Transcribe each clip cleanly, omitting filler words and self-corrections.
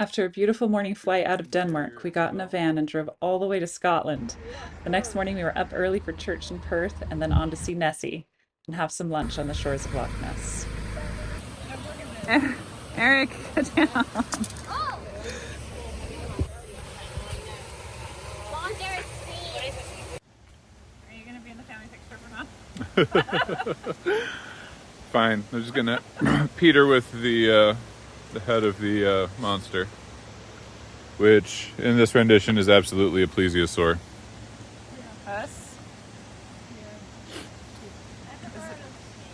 After a beautiful morning flight out of Denmark, we got in a van and drove all the way to Scotland. The next morning, we were up early for church in Perth and then on to see Nessie and have some lunch on the shores of Loch Ness. Eric, get down. Oh! Are you going to be in the family picture for now? Fine. I'm just gonna Peter with the head of the monster, which in this rendition is absolutely a plesiosaur. Us?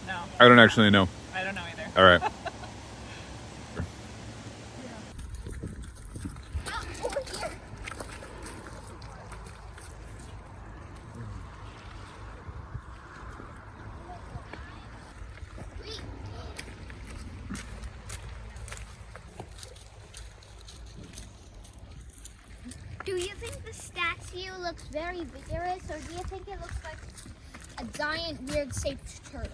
No, I don't actually know. I don't know either. All right. Do you think the statue looks very vigorous, or do you think it looks like a giant, weird-shaped turtle?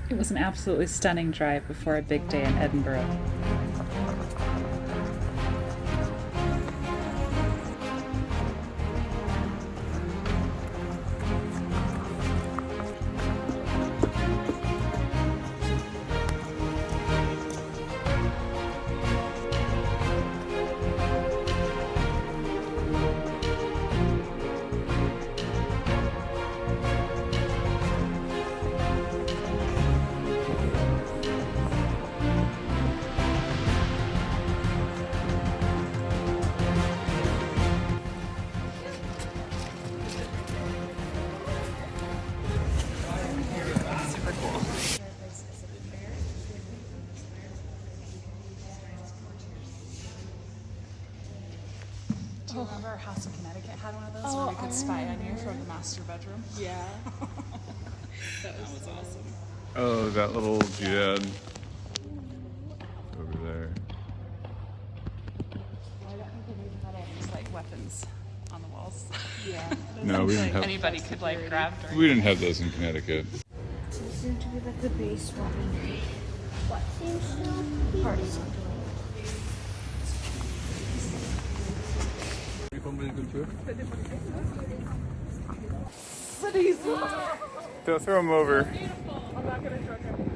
It was an absolutely stunning drive before a big day in Edinburgh. Do you remember our house in Connecticut had one of those where we could spy on you from the master bedroom? Yeah. That was awesome. Oh, that little Jed over there. I don't think they even had all these like weapons on the walls. Yeah. No, we didn't have. Anybody could like grab during. We didn't have those in Connecticut. This seems to be like the baseball game. What seems to be? Party center. Don't throw them over. I'm not gonna choke him.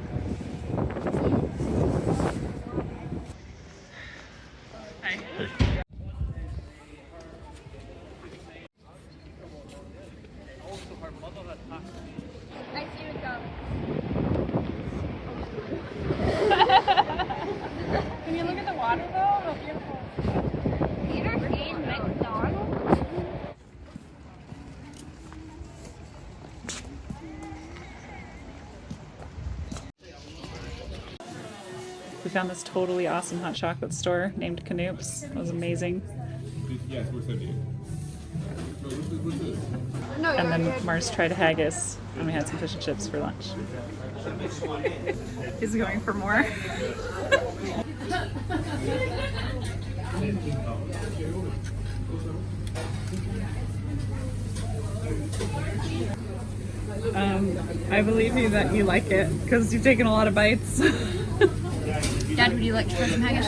I see it go. Can you look at the water though? How beautiful. Peter in McDonald's? We found this totally awesome hot chocolate store named Knoop's. It was amazing. Yes, we're sending. No, And then Mars tried haggis, and we had some fish and chips for lunch. He's going for more. I believe you that you like it because you've taken a lot of bites. Dad, would you like to try some haggis?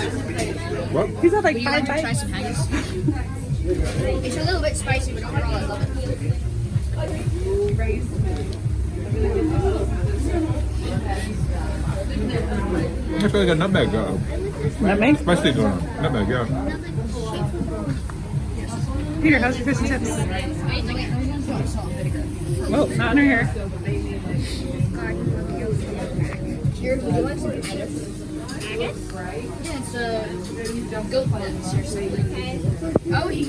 What? He's had like Would you like to try some haggis? It's a little bit spicy, but overall I love it. I feel like a nutmeg. Nutmeg? Spicy going on. Nutmeg, yeah. Peter, how's your fish and chips? Oh, not in her hair. Here, would you like some haggis? Haggis? Yeah, it's goat bones or something. Oh, he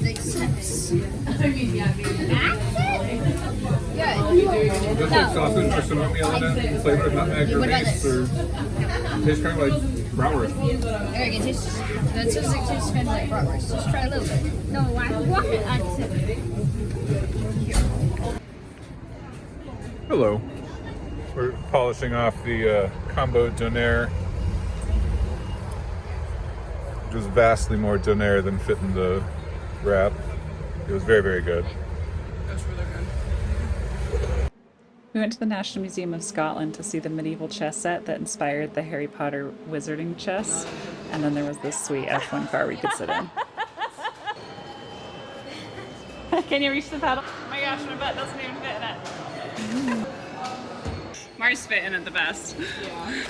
accepts. That's it? Yeah. Just like sausage or some oatmeal in it, flavored nutmeg or What about mace, this? or tastes kind of like Bratwurst. Eric, it tastes, that says it tastes kind of like bratwurst. Just try a little bit. No, why? Walk it. Hello. We're polishing off the combo donair, which was vastly more donair than fit in the wrap. It was very, very good. That's really good. We went to the National Museum of Scotland to see the medieval chess set that inspired the Harry Potter wizarding chess. And then there was this sweet F1 car we could sit in. Can you reach the pedal? Oh my gosh, my butt doesn't even fit in it. Mars fit in it the best.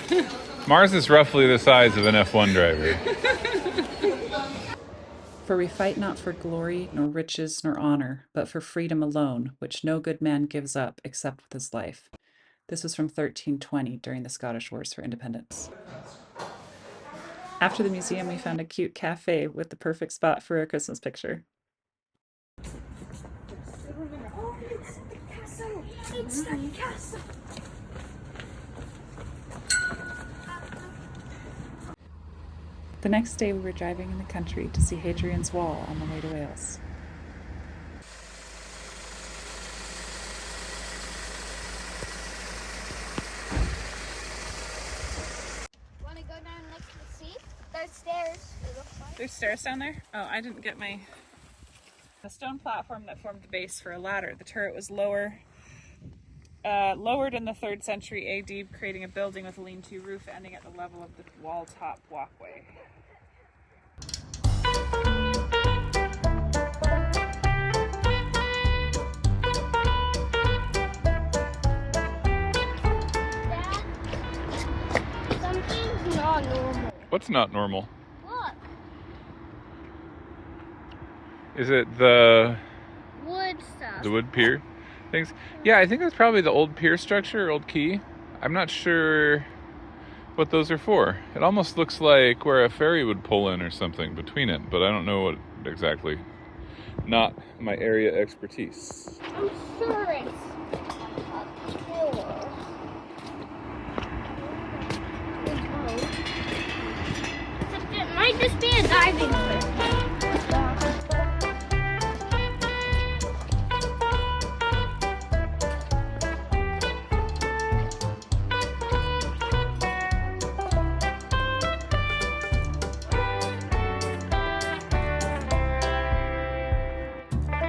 Yeah. Mars is roughly the size of an F1 driver. For we fight not for glory, nor riches, nor honor, but for freedom alone, which no good man gives up except with his life. This was from 1320 during the Scottish Wars for Independence. After the museum, we found a cute cafe with the perfect spot for a Christmas picture. Oh, it's the castle! It's the castle! The next day, we were driving in the country to see Hadrian's Wall on the way to Wales. Want to go down next to the sea? There's stairs. It looks like. There's stairs down there? Oh, I didn't get my... The stone platform that formed the base for a ladder. The turret was lowered in the 3rd century AD, creating a building with a lean-to roof ending at the level of the wall top walkway. Something's not normal. What's not normal? Look, Is it the wood stuff. wood pier things? Yeah, I think that's probably the old pier structure, or old quay. I'm not sure what those are for. It almost looks like where a ferry would pull in or something between it, but I don't know what exactly. Not my area expertise. I'm sure it's a pillar. Except it might just be a diving board.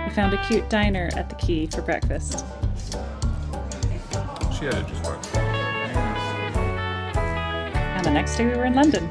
We found a cute diner at the quay for breakfast. She had a juice box. And the next day we were in London.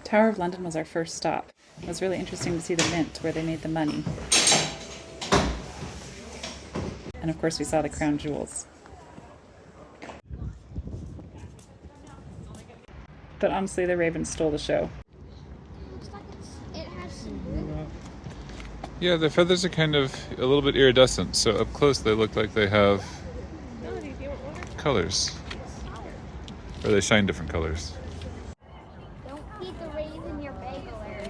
Tower of London was our first stop. It was really interesting to see the mint where they made the money. And of course we saw the crown jewels. But honestly, the ravens stole the show. Looks like it has some blue. Yeah, their feathers are kind of a little bit iridescent, so up close they look like they have colors. Or they shine different colors. Don't feed the raven your bagel, Eric.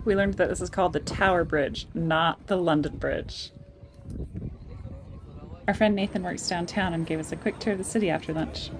We learned that this is called the Tower Bridge, not the London Bridge. Our friend Nathan works downtown and gave us a quick tour of the city after lunch.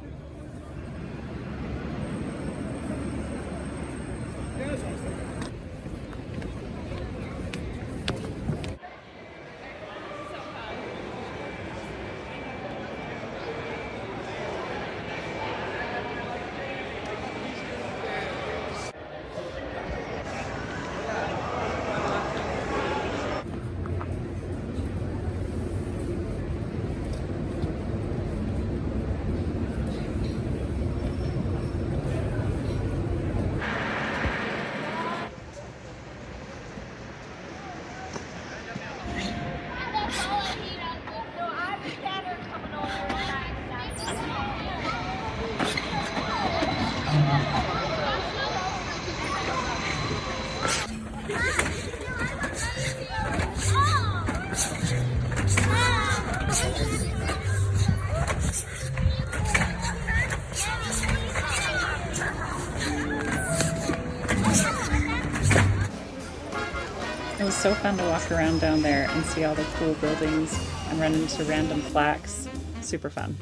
It was so fun to walk around down there and see all the cool buildings and run into random plaques. Super fun.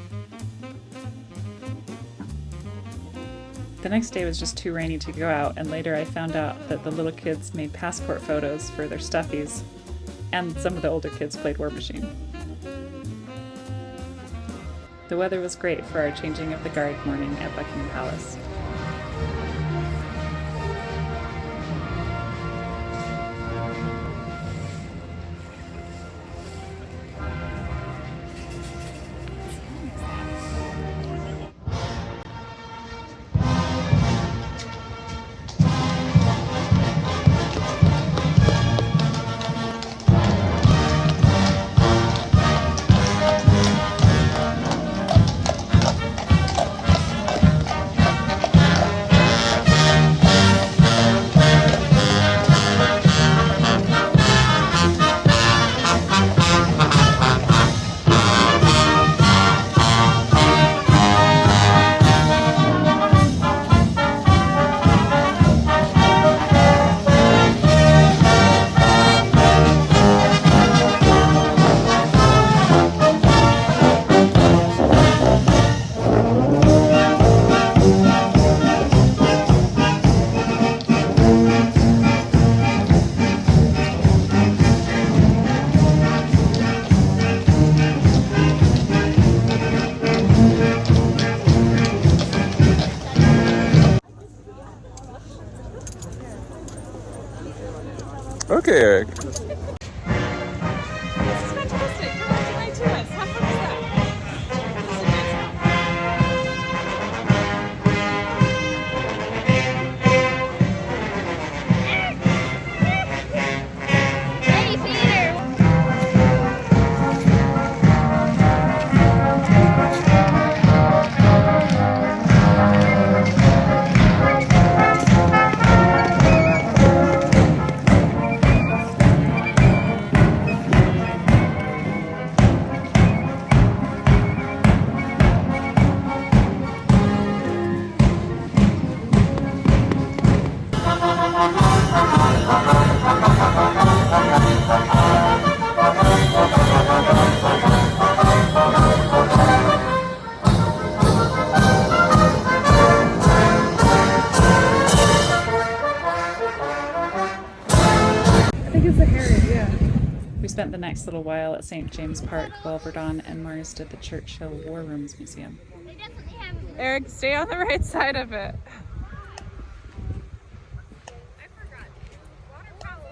The next day was just too rainy to go out, and later I found out that the little kids made passport photos for their stuffies, and some of the older kids played War Machine. The weather was great for our changing of the guard morning at Buckingham Palace. Okay, Eric. This is fantastic. Come on tonight to us. How fun is that? This is a great Hey, Peter! I think it's a Harriet, yeah. We spent the next little while at St. James Park while VerrDon and Mars did the Churchill War Rooms Museum. They definitely have it. Eric, stay on the right side of it. I forgot. Water fountain.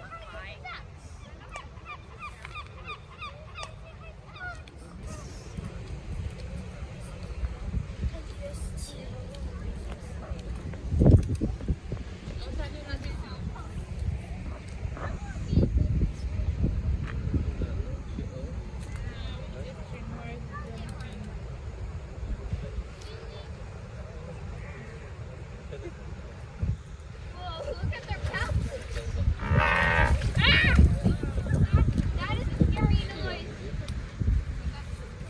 Whoa, look at their pouches. Ah! That is a scary noise.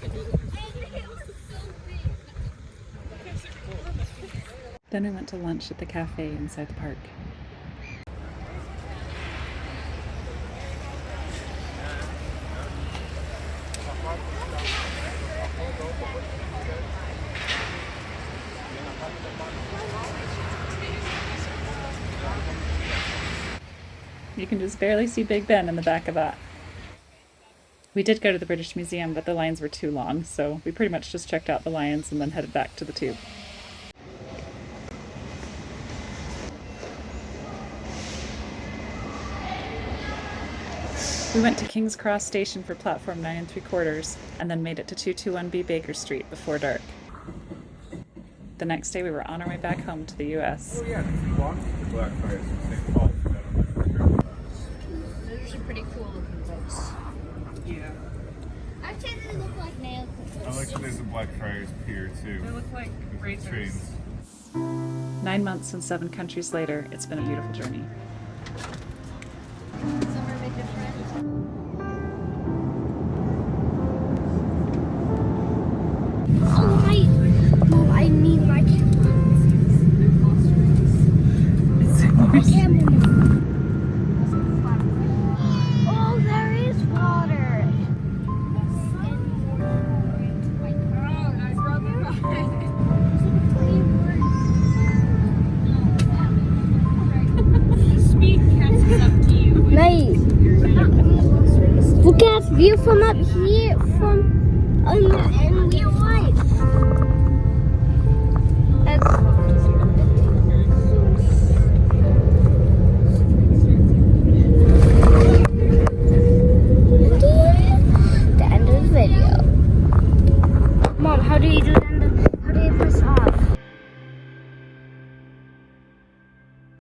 It was so big. Then we went to lunch at the cafe inside the park. You can just barely see Big Ben in the back of that. We did go to the British Museum, but the lines were too long, so we pretty much just checked out the lions and then headed back to the tube. We went to King's Cross Station for platform 9 3/4 and then made it to 221B Baker Street before dark. The next day we were on our way back home to the US. Oh yeah, this belongs to the Blackfriars in St. Paul. Those are pretty cool looking boats. Yeah. I'd say they look like nail clippers. I like that there's a Blackfriars pier too. They look like razors. Trains. 9 months and 7 countries later, it's been a beautiful journey. Some are big different. Oh, I need my camera. My camera. view from up here, from in real life. That's